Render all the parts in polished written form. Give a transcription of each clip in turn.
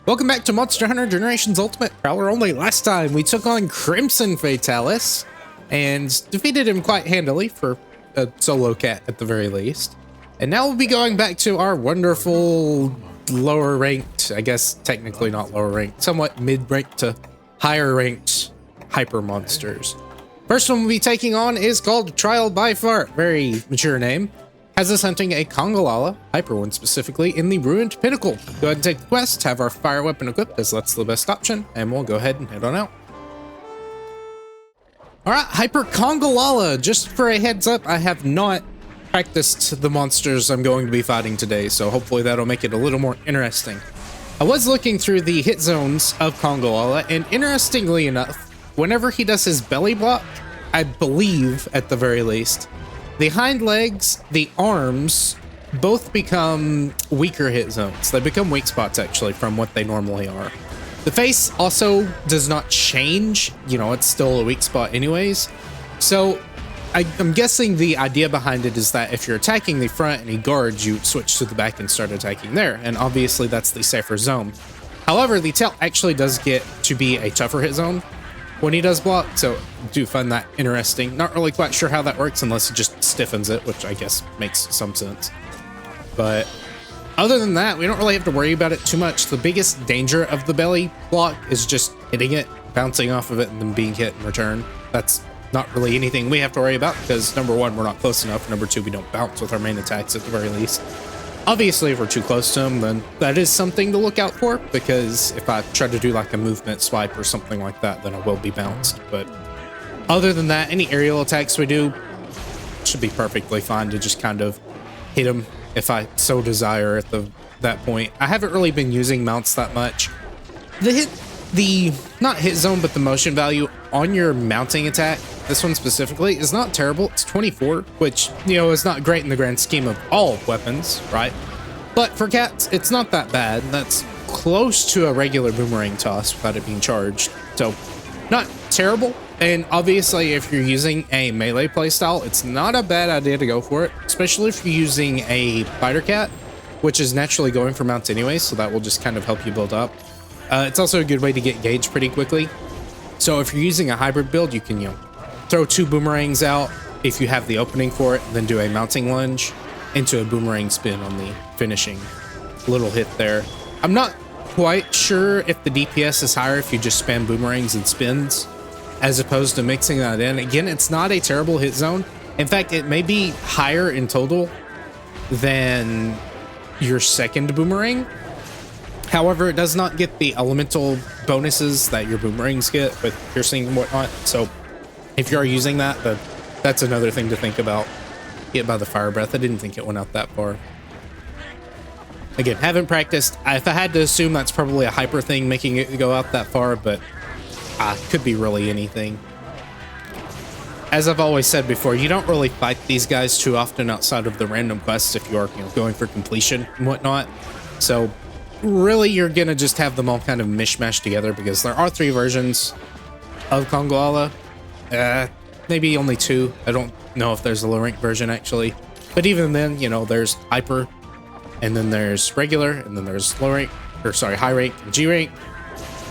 Welcome back to Monster Hunter Generations Ultimate Prowler only. Last time we took on Crimson Fatalis and defeated him quite handily for a solo cat at the very least. And now we'll be going back to our wonderful lower ranked, I guess technically not lower ranked, somewhat mid-ranked to higher ranked hyper monsters. First one we'll be taking on is called Trial by Fart, very mature name. Has us hunting a Kongolala, hyper one specifically, in the Ruined Pinnacle. Go ahead and take the quest, have our fire weapon equipped as that's the best option, and we'll go ahead and head on out. Alright, Hyper Kongolala, just for a heads up, I have not practiced the monsters I'm going to be fighting today, so hopefully that'll make it a little more interesting. I was looking through the hit zones of Kongolala, and interestingly enough, whenever he does his belly block, I believe, at the very least, the hind legs, the arms, both become weaker hit zones. They become weak spots, actually, from what they normally are. The face also does not change. You know, it's still a weak spot anyways. So I'm guessing the idea behind it is that if you're attacking the front and he guards, you switch to the back and start attacking there. And obviously, that's the safer zone. However, the tail actually does get to be a tougher hit zone when he does block, so I do find that interesting. Not really quite sure how that works unless it just stiffens it, which I guess makes some sense. But other than that, we don't really have to worry about it too much. The biggest danger of the belly block is just hitting it, bouncing off of it, and then being hit in return. That's not really anything we have to worry about because number one, we're not close enough. Number two, we don't bounce with our main attacks at the very least. Obviously, if we're too close to him, then that is something to look out for, because if I try to do like a movement swipe or something like that, then I will be bounced. But other than that, any aerial attacks we do should be perfectly fine to just kind of hit him if I so desire at that point. I haven't really been using mounts that much. The not hit zone, but the motion value on your mounting attack, this one specifically, is not terrible. It's 24, which, you know, is not great in the grand scheme of all weapons, right? But for cats, it's not that bad. That's close to a regular boomerang toss without it being charged. So, not terrible. And obviously, if you're using a melee playstyle, it's not a bad idea to go for it, especially if you're using a fighter cat, which is naturally going for mounts anyway, so that will just kind of help you build up. It's also a good way to get gauge pretty quickly. So if you're using a hybrid build, you can, you know, throw two boomerangs out if you have the opening for it, then do a mounting lunge into a boomerang spin on the finishing little hit there. I'm not quite sure if the DPS is higher if you just spam boomerangs and spins, as opposed to mixing that in. Again, it's not a terrible hit zone. In fact, it may be higher in total than your second boomerang. However, it does not get the elemental bonuses that your boomerangs get with piercing and whatnot. So if you are using that, that's another thing to think about. Get by the fire breath. I didn't think it went out that far. Again, haven't practiced. If I had to assume, that's probably a hyper thing making it go out that far, but could be really anything. As I've always said before, you don't really fight these guys too often outside of the random quests if you are, you know, going for completion and whatnot. So really, you're gonna just have them all kind of mishmash together, because there are 3 versions of Kongolala. Maybe only 2. I don't know if there's a low rank version actually, but even then, you know, there's hyper, and then there's regular, and then there's low rank, or sorry, high rank and G rank.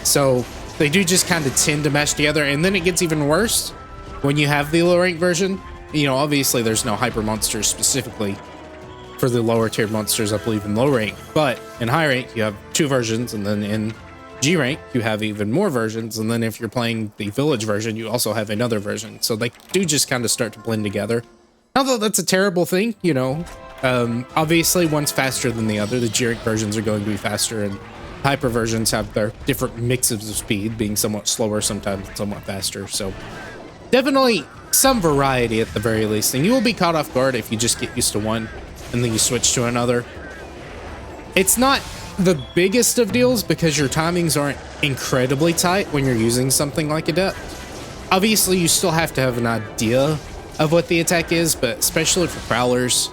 So they do just kind of tend to mesh together, and then it gets even worse when you have the low rank version. You know, obviously there's no hyper monsters specifically for the lower tier monsters, I believe, in low rank, but in high rank you have 2 versions, and then in G rank you have even more versions, and then if you're playing the village version, you also have another version. So they do just kind of start to blend together. Although that's a terrible thing, you know. Obviously one's faster than the other. The G rank versions are going to be faster, and hyper versions have their different mixes of speed, being somewhat slower sometimes and somewhat faster. So definitely some variety at the very least, and you will be caught off guard if you just get used to one and then you switch to another. It's not the biggest of deals because your timings aren't incredibly tight when you're using something like Adept. Obviously, you still have to have an idea of what the attack is, but especially for Prowlers,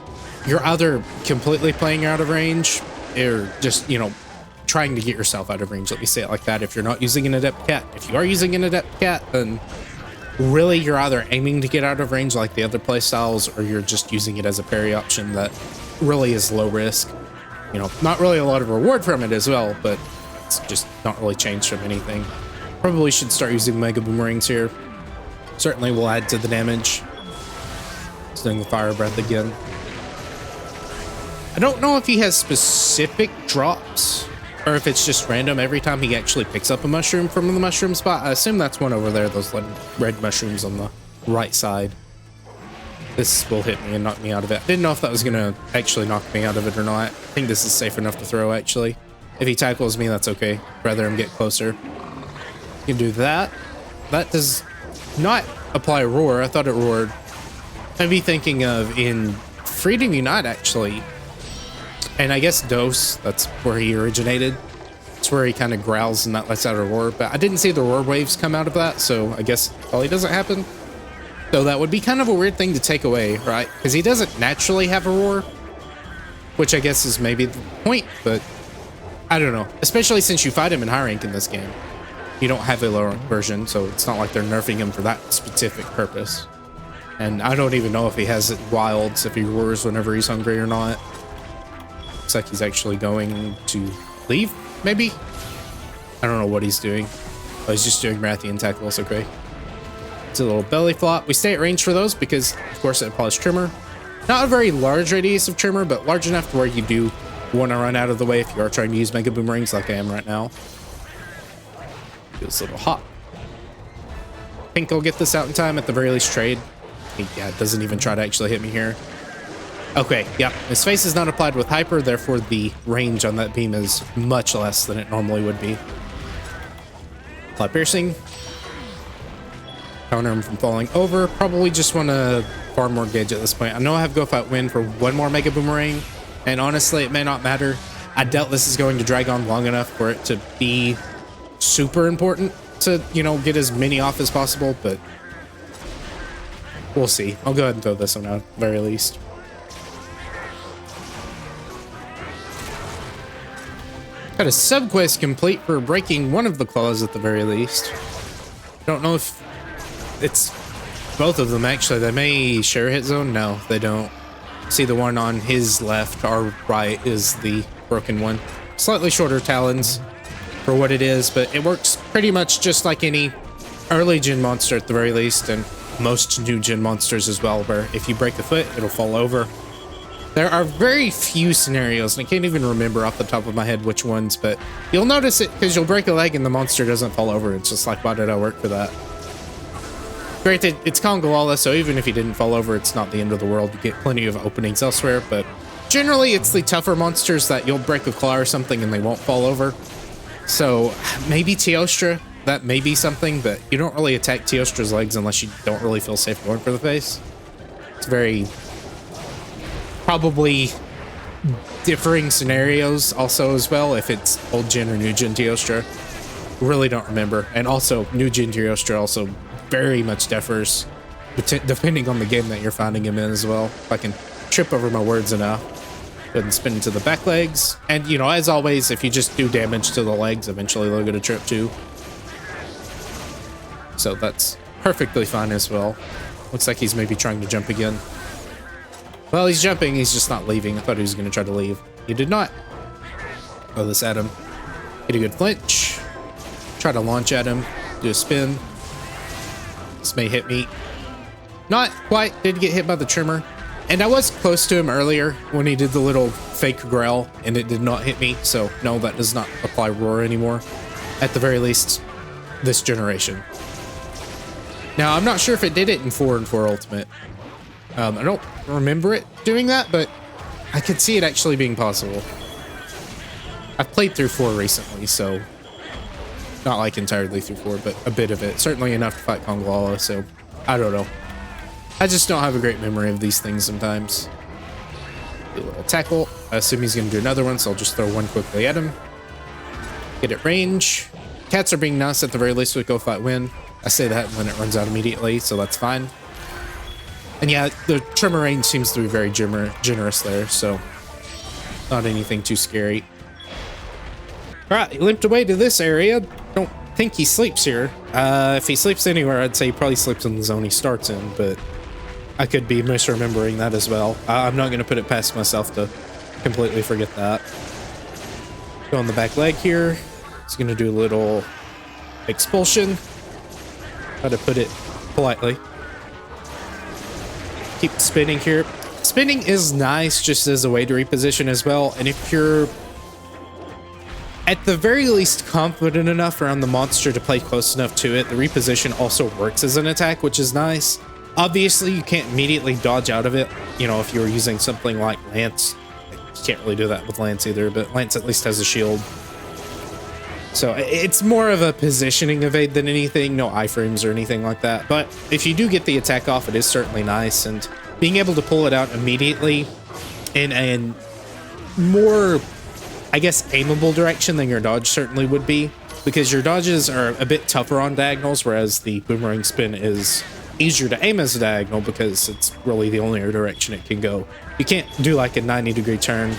you're either completely playing out of range or just, you know, trying to get yourself out of range. Let me say it like that. If you're not using an Adept cat, if you are using an Adept cat, then really you're either aiming to get out of range like the other playstyles, or you're just using it as a parry option that really is low risk. You know, not really a lot of reward from it as well, but It's just not really changed from anything. Probably should start using Mega Boomerangs here. Certainly will add to the damage. He's doing the Fire Breath again. I don't know if he has specific drops or if it's just random every time he actually picks up a mushroom from the mushroom spot. I assume that's one over there, those red mushrooms on the right side. This will hit me and knock me out of it. I didn't know if that was going to actually knock me out of it or not. I think this is safe enough to throw, actually. If he tackles me, that's okay. Rather him get closer. You can do that. That does not apply Roar. I thought it roared. I'd be thinking of in Freedom Unite, actually. And I guess Dose, that's where he originated. It's where he kind of growls and that lets out a roar. But I didn't see the roar waves come out of that, so I guess probably doesn't happen. So that would be kind of a weird thing to take away, right? Because he doesn't naturally have a roar, which I guess is maybe the point, but I don't know. Especially since you fight him in high rank in this game. You don't have a lower rank version, so it's not like they're nerfing him for that specific purpose. And I don't even know if he has it wilds, if he roars whenever he's hungry or not. Looks like he's actually going to leave, maybe? I don't know what he's doing. Oh, he's just doing Rathian tackles, okay. It's a little belly flop. We stay at range for those because, of course, it applies Tremor. Not a very large radius of Tremor, but large enough to where you do want to run out of the way if you are trying to use Mega Boomerangs like I am right now. Feels a little hot. I think I'll get this out in time, at the very least trade. Yeah, it doesn't even try to actually hit me here. Okay, yeah, his face is not applied with Hyper, therefore the range on that beam is much less than it normally would be. Apply Piercing. Counter him from falling over. Probably just want to farm more gauge at this point. I know I have Go Fight Win for one more Mega Boomerang, and honestly, it may not matter. I doubt this is going to drag on long enough for it to be super important to, you know, get as many off as possible, but we'll see. I'll go ahead and throw this one out, at the very least. Got a subquest complete for breaking one of the claws at the very least. Don't know if it's both of them, actually. They may share a hit zone. No, they don't. See, the one on his left, our right, is the broken one. Slightly shorter talons for what it is, but it works pretty much just like any early gen monster at the very least, and most new gen monsters as well, where if you break the foot, it'll fall over. There are very few scenarios, and I can't even remember off the top of my head which ones, but you'll notice it because you'll break a leg and the monster doesn't fall over. It's just like, why did I work for that? Granted, it's Kongawala, so even if he didn't fall over, it's not the end of the world. You get plenty of openings elsewhere, but generally it's the tougher monsters that you'll break a claw or something and they won't fall over. So maybe Teostra, that may be something, but you don't really attack Teostra's legs unless you don't really feel safe going for the face. It's very probably differing scenarios also as well, if it's old gen or new gen Teostra. Really don't remember. And also new gen Teostra also very much differs depending on the game that you're finding him in as well. If I can trip over my words enough. Go ahead and spin into the back legs. And, you know, as always, if you just do damage to the legs, eventually they'll get a trip too. So that's perfectly fine as well. Looks like he's maybe trying to jump again. Well, he's jumping, he's just not leaving. I thought he was going to try to leave. He did not. Throw this at him. Get a good flinch. Try to launch at him. Do a spin. This may hit me. Not quite. Did get hit by the Tremor. And I was close to him earlier when he did the little fake growl, and it did not hit me. So, no, that does not apply Roar anymore. At the very least, this generation. Now, I'm not sure if it did it in 4 and 4 Ultimate. I don't remember it doing that, but I could see it actually being possible. I've played through 4 recently, so not like entirely through 4, but a bit of it. Certainly enough to fight Kongawala, so I don't know. I just don't have a great memory of these things sometimes. Do a little tackle. I assume he's going to do another one, so I'll just throw one quickly at him. Get at range. Cats are being nice at the very least with Go Fight Win. I say that when it runs out immediately, so that's fine. And yeah, the Tremor range seems to be very generous there, so not anything too scary. Alright, he limped away to this area. Don't think he sleeps here. If he sleeps anywhere, I'd say he probably sleeps in the zone he starts in, but I could be misremembering that as well. I'm not going to put it past myself to completely forget that. Go on the back leg here. It's gonna do a little expulsion. How to put it politely. Keep spinning here. Spinning is nice just as a way to reposition as well. And if you're at the very least confident enough around the monster to play close enough to it, the reposition also works as an attack, which is nice. Obviously, you can't immediately dodge out of it. You know, if you were using something like Lance, you can't really do that with Lance either, but Lance at least has a shield. So it's more of a positioning evade than anything, no iframes or anything like that. But if you do get the attack off, it is certainly nice, and being able to pull it out immediately in a more, I guess, aimable direction than your dodge certainly would be, because your dodges are a bit tougher on diagonals, whereas the boomerang spin is easier to aim as a diagonal because it's really the only direction it can go. You can't do like a 90-degree turn.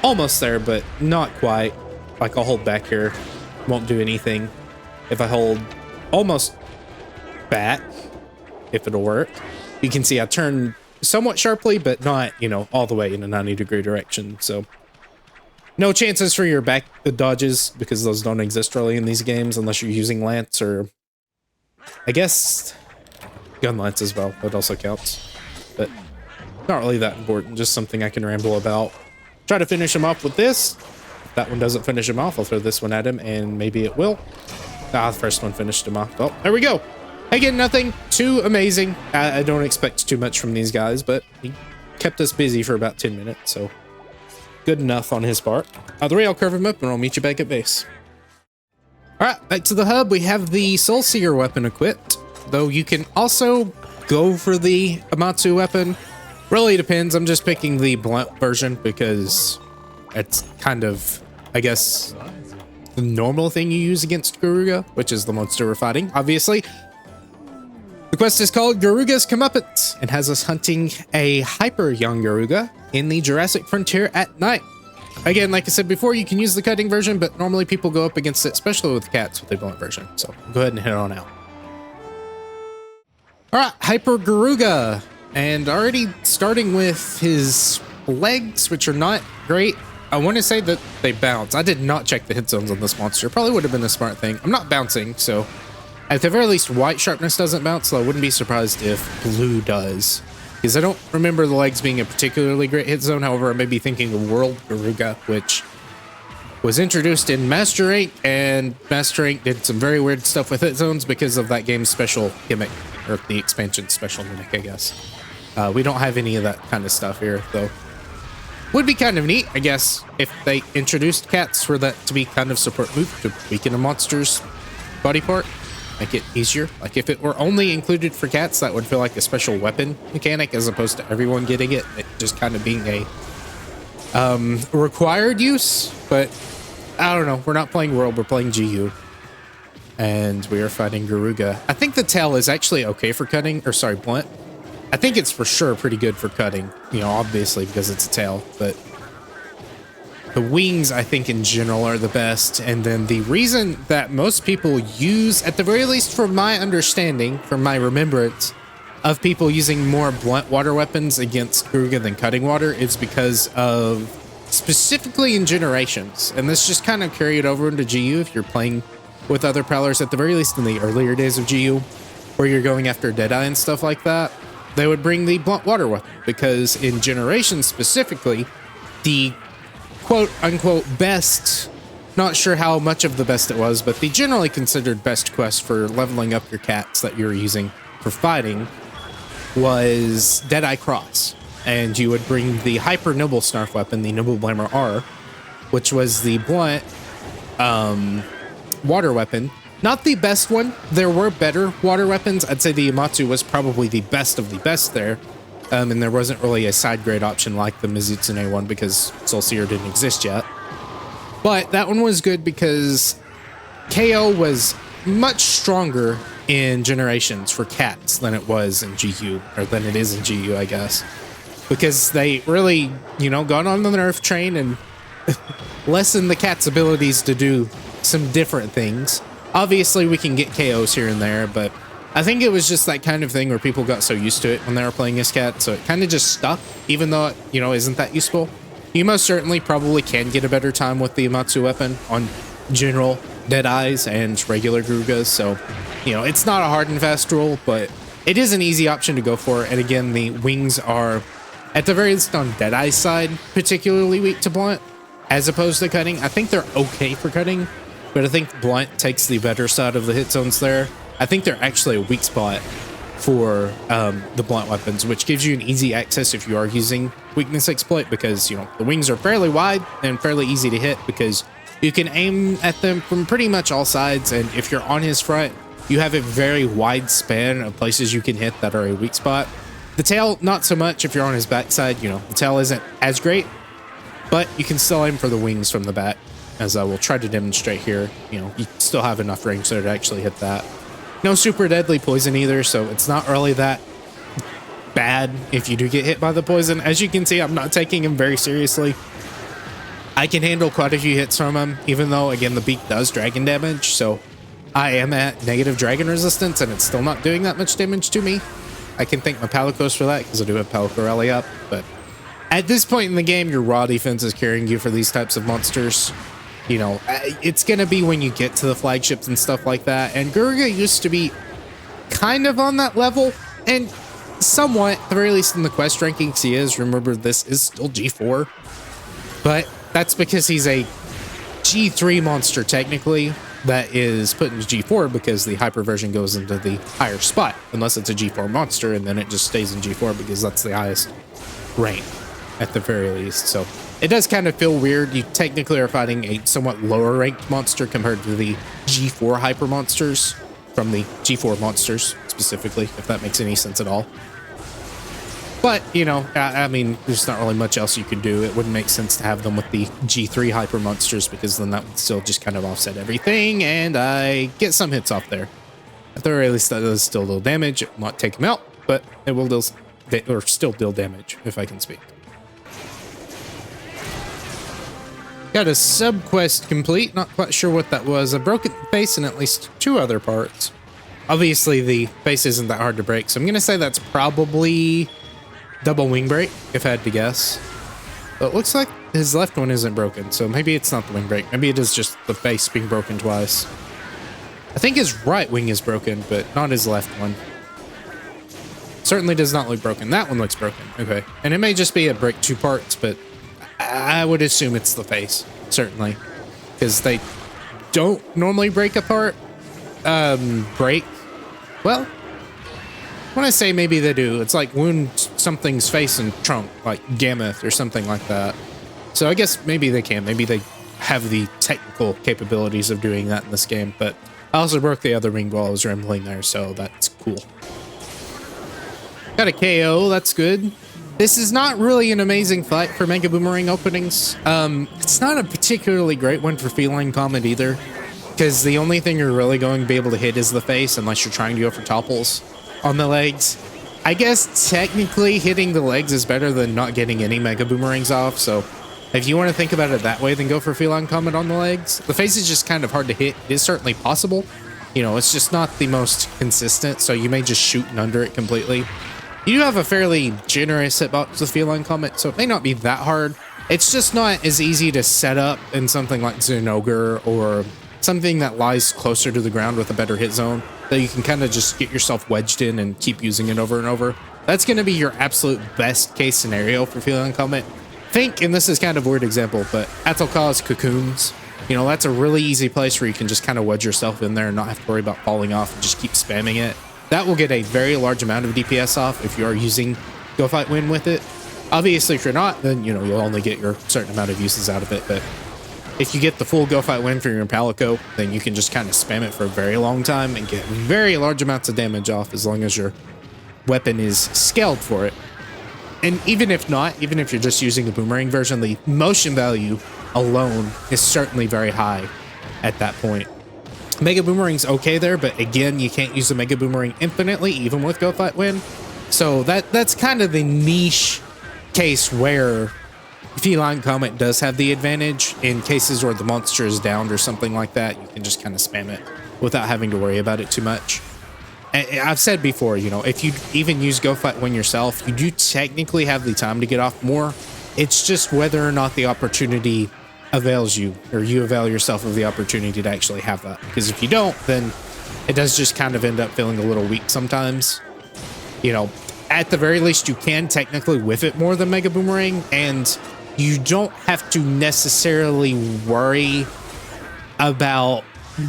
Almost there, but not quite. Like I'll hold back here, won't do anything. If I hold almost back, if it'll work, you can see I turn somewhat sharply, but not, you know, all the way in a 90-degree direction. So no chances for your back dodges because those don't exist really in these games unless you're using Lance or I guess gun Lance as well. That also counts, but not really that important. Just something I can ramble about. Try to finish him off with this. If that one doesn't finish him off, I'll throw this one at him and maybe it will. Ah, the first one finished him off. Oh, there we go. Again, nothing too amazing. I don't expect too much from these guys, but he kept us busy for about 10 minutes, so good enough on his part. Either way, I'll curve him up and I'll meet you back at base. Alright, back to the hub. We have the Soul Seer weapon equipped, though you can also go for the Amatsu weapon. Really depends. I'm just picking the blunt version because it's kind of, I guess, the normal thing you use against Garuga, which is the monster we're fighting, obviously. The quest is called Garuga's Comeuppance and has us hunting a hyper young Garuga in the Jurassic Frontier at night. Again, like I said before, you can use the cutting version, but normally people go up against it, especially with cats, with the blunt version. So go ahead and head on out. All right, Hyper Garuga. And already starting with his legs, which are not great. I want to say that they bounce. I did not check the hit zones on this monster. Probably would have been a smart thing. I'm not bouncing, so at the very least, white sharpness doesn't bounce, so I wouldn't be surprised if blue does. Because I don't remember the legs being a particularly great hit zone. However, I may be thinking of World Garuga, which was introduced in Master Rank, and Master Rank did some very weird stuff with hit zones because of that game's special gimmick, or the expansion special gimmick, I guess. We don't have any of that kind of stuff here, though. Would be kind of neat, I guess, if they introduced cats for that to be kind of support move to weaken a monster's body part. Make it easier. Like if it were only included for cats, that would feel like a special weapon mechanic as opposed to everyone getting it. It just kind of being a required use. But I don't know. We're not playing World. We're playing GU. And we are fighting Garuga. I think the tail is actually okay for cutting. Or sorry, blunt. I think it's for sure pretty good for cutting. You know, obviously because it's a tail. But the wings, I think, in general are the best. And then the reason that most people use, at the very least from my understanding, from my remembrance, of people using more blunt water weapons against Garuga than cutting water is because of, specifically in Generations. And this just kind of carried over into GU if you're playing with other Prowlers, at the very least in the earlier days of GU, where you're going after Deadeye and stuff like that. They would bring the blunt water weapon, because in Generations specifically, the quote-unquote best, not sure how much of the best it was, but the generally considered best quest for leveling up your cats that you're using for fighting was Deadeye Cross. And you would bring the Hyper Nibble Snarf weapon, the Nibble Blamer R, which was the blunt water weapon. Not the best one. There were better water weapons. I'd say the Amatsu was probably the best of the best there. And there wasn't really a side grade option like the Mizutsune one because Soul Seer didn't exist yet. But that one was good because KO was much stronger in Generations for cats than it was in GU, or than it is in GU, I guess. Because they really, you know, got on the nerf train and lessened the cat's abilities to do some different things. Obviously, we can get KOs here and there, but I think it was just that kind of thing where people got so used to it when they were playing as cat, so it kind of just stuck, even though it, you know, isn't that useful. You most certainly probably can get a better time with the Amatsu weapon on general Deadeyes and regular Grugas. So, you know, it's not a hard and fast rule, but it is an easy option to go for. And again, the wings are, at the very least on Deadeye's side, particularly weak to blunt, as opposed to cutting. I think they're okay for cutting, but I think blunt takes the better side of the hit zones there. I think they're actually a weak spot for the blunt weapons, which gives you an easy access if you are using weakness exploit, because, you know, the wings are fairly wide and fairly easy to hit because you can aim at them from pretty much all sides. And if you're on his front, you have a very wide span of places you can hit that are a weak spot. The tail, not so much. If you're on his backside, you know, the tail isn't as great, but you can still aim for the wings from the back, as I will try to demonstrate here. You know, you still have enough range there to actually hit that. No super deadly poison either, so it's not really that bad if you do get hit by the poison. As you can see, I'm not taking him very seriously. I can handle quite a few hits from him, even though, again, the beak does dragon damage, so I am at negative dragon resistance, and it's still not doing that much damage to me. I can thank my Palicos for that, because I do have Palico Rally up, but at this point in the game, your raw defense is carrying you for these types of monsters. You know, it's going to be when you get to the flagships and stuff like that. And Gurga used to be kind of on that level, and somewhat, at the very least in the quest rankings he is. Remember, this is still G4, but that's because he's a G3 monster technically that is put into G4 because the hyper version goes into the higher spot, unless it's a G4 monster, and then it just stays in G4 because that's the highest rank at the very least. So it does kind of feel weird. You technically are fighting a somewhat lower ranked monster compared to the G4 hyper monsters from the G4 monsters specifically, if that makes any sense at all. But, you know, I mean, there's not really much else you could do. It wouldn't make sense to have them with the G3 hyper monsters, because then that would still just kind of offset everything, and I get some hits off there. At the very least, that does still deal damage. It will not take him out, but it will deal, or still deal damage, if I can speak. Got a sub-quest complete. Not quite sure what that was. I broke the face in at least 2 other parts. Obviously, the face isn't that hard to break, so I'm going to say that's probably double wing break, if I had to guess. But it looks like his left one isn't broken, so maybe it's not the wing break. Maybe it is just the face being broken twice. I think his right wing is broken, but not his left one. Certainly does not look broken. That one looks broken. Okay. And it may just be a break 2 parts, but I would assume it's the face, certainly, because they don't normally break apart. Break. Well, when I say maybe they do, it's like wound something's face and trunk, like Gammoth or something like that. So I guess maybe they can. Maybe they have the technical capabilities of doing that in this game. But I also broke the other wing while I was rambling there, so that's cool. Got a KO. That's good. This is not really an amazing fight for Mega Boomerang openings. It's not a particularly great one for Feline Comet either, because the only thing you're really going to be able to hit is the face, unless you're trying to go for topples on the legs. I guess technically hitting the legs is better than not getting any Mega Boomerangs off, so if you want to think about it that way, then go for Feline Comet on the legs. The face is just kind of hard to hit. It is certainly possible. You know, it's just not the most consistent, so you may just shoot and under it completely. You do have a fairly generous hitbox with Feline Comet, so it may not be that hard. It's just not as easy to set up in something like Zinogre or something that lies closer to the ground with a better hit zone that you can kind of just get yourself wedged in and keep using it over and over. That's going to be your absolute best case scenario for Feline Comet. Think, and this is kind of a weird example, but Atolka's cocoons, you know, that's a really easy place where you can just kind of wedge yourself in there and not have to worry about falling off and just keep spamming it. That will get a very large amount of DPS off if you are using Go Fight Win with it. Obviously, if you're not, then, you know, you'll only get your certain amount of uses out of it. But if you get the full Go Fight Win for your Palico, then you can just kind of spam it for a very long time and get very large amounts of damage off as long as your weapon is scaled for it. And even if not, even if you're just using the Boomerang version, the motion value alone is certainly very high at that point. Mega Boomerang's okay there, but again, you can't use the Mega Boomerang infinitely, even with Go Fight Win. So that's kind of the niche case where Feline Comet does have the advantage. In cases where the monster is downed or something like that, you can just kind of spam it without having to worry about it too much. And I've said before, you know, if you even use Go Fight Win yourself, you do technically have the time to get off more. It's just whether or not the opportunity avails you, or you avail yourself of the opportunity to actually have that. Because if you don't, then it does just kind of end up feeling a little weak sometimes. You know, at the very least, you can technically whiff it more than Mega Boomerang, and you don't have to necessarily worry about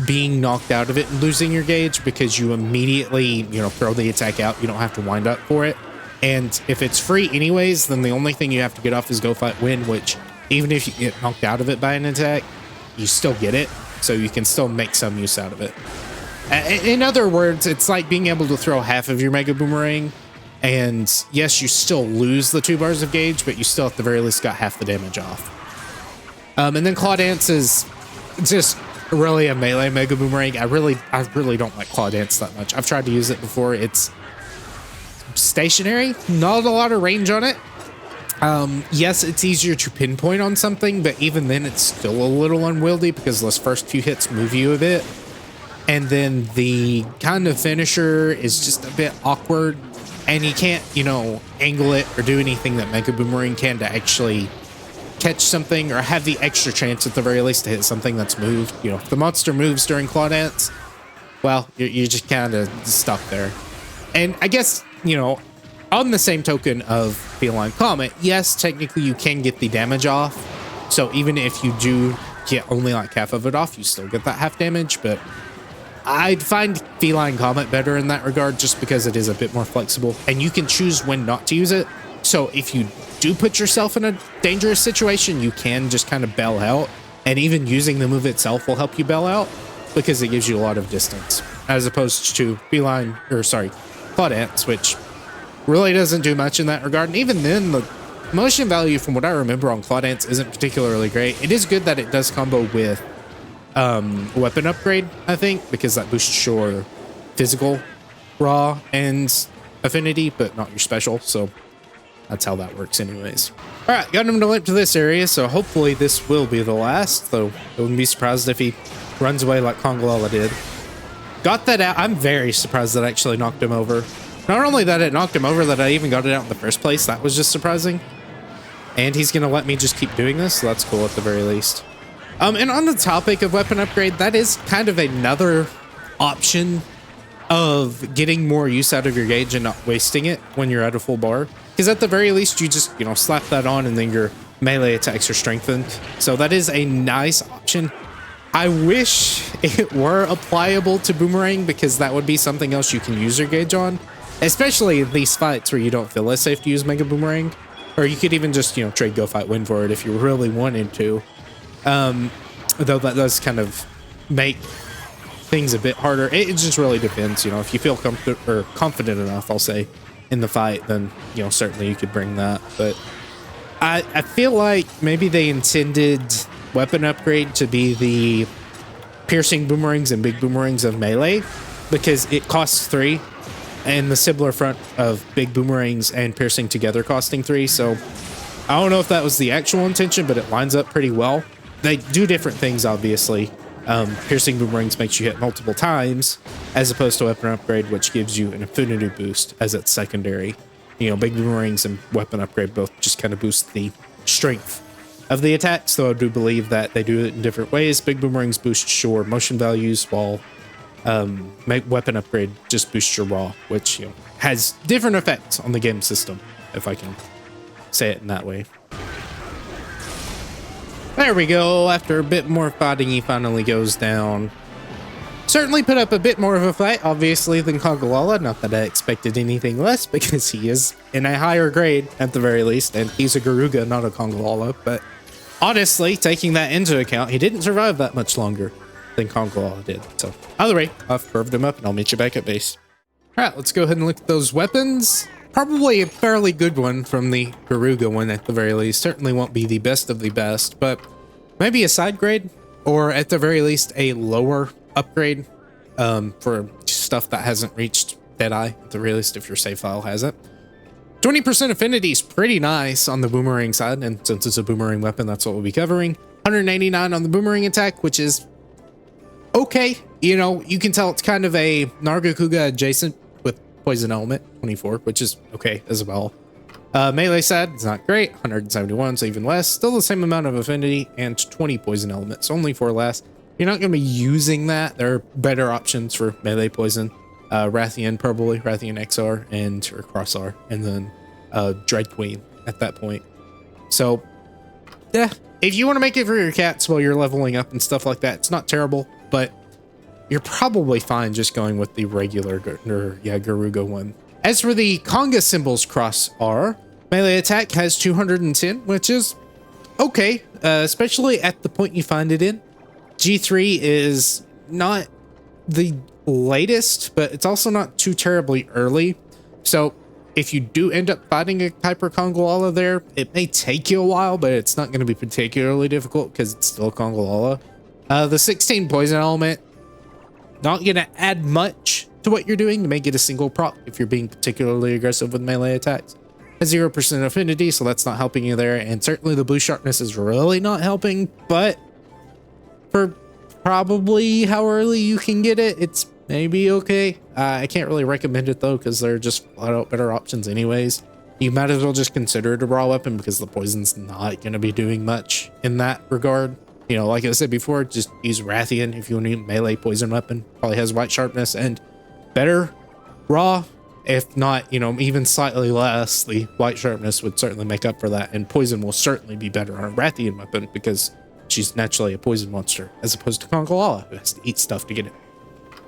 being knocked out of it and losing your gauge, because you immediately, you know, throw the attack out. You don't have to wind up for it. And if it's free anyways, then the only thing you have to get off is Go Fight Win, which even if you get knocked out of it by an attack, you still get it. So you can still make some use out of it. In other words, it's like being able to throw half of your Mega Boomerang. And yes, you still lose the 2 bars of gauge, but you still at the very least got half the damage off. And then Claw Dance is just really a melee Mega Boomerang. I really don't like Claw Dance that much. I've tried to use it before. It's stationary, not a lot of range on it. Yes, it's easier to pinpoint on something, but even then it's still a little unwieldy because those first few hits move you a bit. And then the kind of finisher is just a bit awkward, and you can't, you know, angle it or do anything that Mega Boomerang can to actually catch something or have the extra chance at the very least to hit something that's moved. You know, if the monster moves during Claw Dance, well, you're just kind of stuck there. And I guess, you know, on the same token of Feline Comet, yes, technically you can get the damage off. So even if you do get only like half of it off, you still get that half damage. But I'd find Feline Comet better in that regard just because it is a bit more flexible and you can choose when not to use it. So if you do put yourself in a dangerous situation, you can just kind of bail out. And even using the move itself will help you bail out because it gives you a lot of distance, as opposed to Claw Dance, which really doesn't do much in that regard. And even then, the motion value from what I remember on Claw Dance isn't particularly great. It is good that it does combo with weapon upgrade, I think, because that boosts your physical raw and affinity, but not your special. So that's how that works anyways. All right, got him to limp to this area, so hopefully this will be the last, though I wouldn't be surprised if he runs away like Kongolala did. Got that out. I'm very surprised that I actually knocked him over. Not only that it knocked him over, that I even got it out in the first place. That was just surprising. And he's going to let me just keep doing this, so that's cool at the very least. And on the topic of weapon upgrade, that is kind of another option of getting more use out of your gauge and not wasting it when you're at a full bar. Because at the very least, you just, you know, slap that on and then your melee attacks are strengthened. So that is a nice option. I wish it were applicable to Boomerang, because that would be something else you can use your gauge on. Especially in these fights where you don't feel as safe to use Mega Boomerang. Or you could even just, you know, trade Go Fight Win for it if you really wanted to. Though that does kind of make things a bit harder. It just really depends, you know, if you feel confident enough, I'll say, in the fight, then, you know, certainly you could bring that. But I feel like maybe they intended weapon upgrade to be the piercing boomerangs and big boomerangs of melee, because it costs 3, and the similar front of big boomerangs and piercing together costing 3. So I don't know if that was the actual intention, but it lines up pretty well. They do different things, obviously. Piercing boomerangs makes you hit multiple times, as opposed to weapon upgrade, which gives you an affinity boost as its secondary. You know, big boomerangs and weapon upgrade both just kind of boost the strength of the attacks, though I do believe that they do it in different ways. Big boomerangs boost your motion values, while weapon upgrade just boosts your raw, which, you know, has different effects on the game system, if I can say it in that way. There we go. After a bit more fighting, he finally goes down. Certainly put up a bit more of a fight, obviously, than Kongolala. Not that I expected anything less, because he is in a higher grade, at the very least, and he's a Garuga, not a Kongolala. But honestly, taking that into account, he didn't survive that much longer than Kongolala did. So either way, I've curved him up, and I'll meet you back at base. All right, let's go ahead and look at those weapons. Probably a fairly good one from the Garuga one, at the very least. Certainly won't be the best of the best, but maybe a side grade, or at the very least a lower upgrade for stuff that hasn't reached Deadeye, at the very least, if your save file has it. 20% affinity is pretty nice on the boomerang side, and since it's a boomerang weapon, that's what we'll be covering. 189 on the boomerang attack, which is okay. You know, you can tell it's kind of a Nargacuga adjacent with poison element. 24, which is okay as well. Melee side, it's not great. 171, so even less. Still the same amount of affinity and 20 poison elements, only 4 less. You're not going to be using that. There are better options for melee poison. Rathian, probably. Rathian XR or Cross R. And then Dread Queen at that point. So, yeah. If you want to make it for your cats while you're leveling up and stuff like that, it's not terrible. But you're probably fine just going with the regular Garuga one. As for the conga symbols Cross R, melee attack has 210, which is okay, especially at the point you find it in. G3 is not the latest, but it's also not too terribly early. So if you do end up fighting a Hyper Kongolala there, it may take you a while, but it's not going to be particularly difficult because it's still Kongolala. The 16 poison element, not going to add much to what you're doing. You may get a single proc if you're being particularly aggressive with melee attacks. Has 0% affinity, so that's not helping you there. And certainly the blue sharpness is really not helping, but for probably how early you can get it, it's maybe okay. I can't really recommend it though, because they're just flat out better options anyways. You might as well just consider it a raw weapon because the poison's not going to be doing much in that regard. You know, like I said before, just use Rathian if you want to use melee poison weapon. Probably has white sharpness and better raw. If not, you know, even slightly less, the white sharpness would certainly make up for that. And poison will certainly be better on a Rathian weapon because she's naturally a poison monster, as opposed to Kongolala, who has to eat stuff to get it.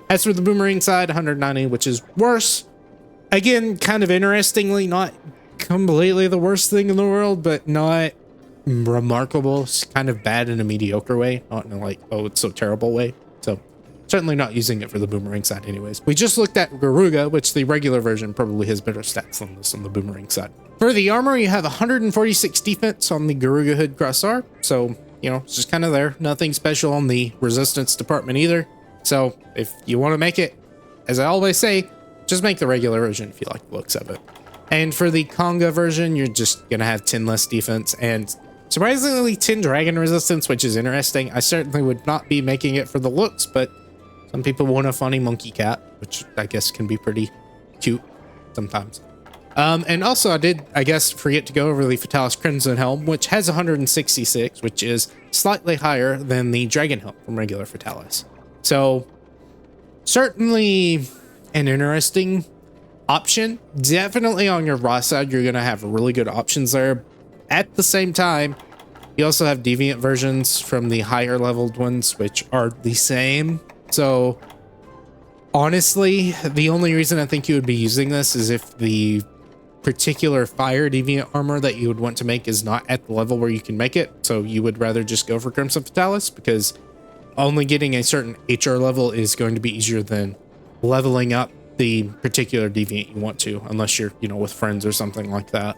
As for the boomerang side, 190, which is worse. Again, kind of interestingly, not completely the worst thing in the world, but not remarkable. It's kind of bad in a mediocre way, not in a like, oh, it's so terrible way. So certainly not using it for the boomerang side anyways. We just looked at Garuga, which the regular version probably has better stats than this on the boomerang side. For the armor, you have 146 defense on the Garuga Hood Cross R, so you know, it's just kind of there. Nothing special on the resistance department either. So if you want to make it, as I always say, just make the regular version if you like the looks of it. And for the Conga version, you're just going to have 10 less defense and surprisingly 10 dragon resistance, which is interesting. I certainly would not be making it for the looks, but some people want a funny monkey cat, which I guess can be pretty cute sometimes. And also I did, I guess, forget to go over the Fatalis Crimson Helm, which has 166, which is slightly higher than the Dragon Helm from regular Fatalis. So certainly an interesting option. Definitely on your raw side, you're going to have really good options there. At the same time, you also have deviant versions from the higher leveled ones, which are the same. So honestly, the only reason I think you would be using this is if the particular fire deviant armor that you would want to make is not at the level where you can make it. So you would rather just go for Crimson Fatalis because only getting a certain HR level is going to be easier than leveling up the particular deviant you want to, unless you're, you know, with friends or something like that.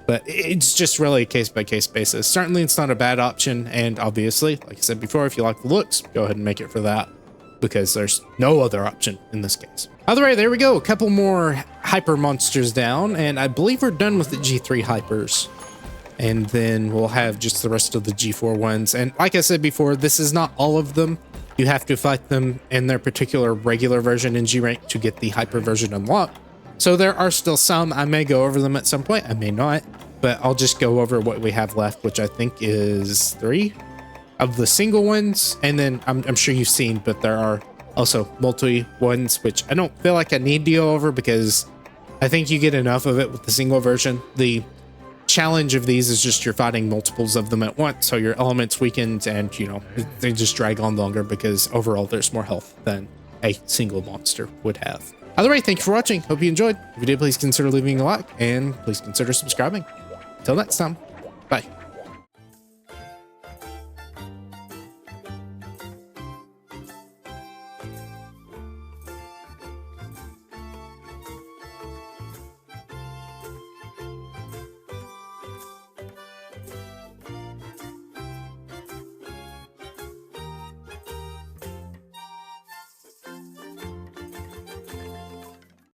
But it's just really a case-by-case basis. Certainly it's not a bad option, and obviously, like I said before, if you like the looks, go ahead and make it for that, because there's no other option in this case. Either way, there we go. A couple more hyper monsters down, and I believe we're done with the G3 hypers. And then we'll have just the rest of the G4 ones. And like I said before, this is not all of them. You have to fight them in their particular regular version in G rank to get the hyper version unlocked. So there are still some. I may go over them at some point. I may not. But I'll just go over what we have left, which I think is 3 of the single ones. And then I'm sure you've seen, but there are also multi ones, which I don't feel like I need to go over because I think you get enough of it with the single version. The challenge of these is just you're fighting multiples of them at once, so your element's weakened and, you know, they just drag on longer because overall there's more health than a single monster would have. Either way, thank you for watching. Hope you enjoyed. If you did, please consider leaving a like and please consider subscribing. Until next time, bye.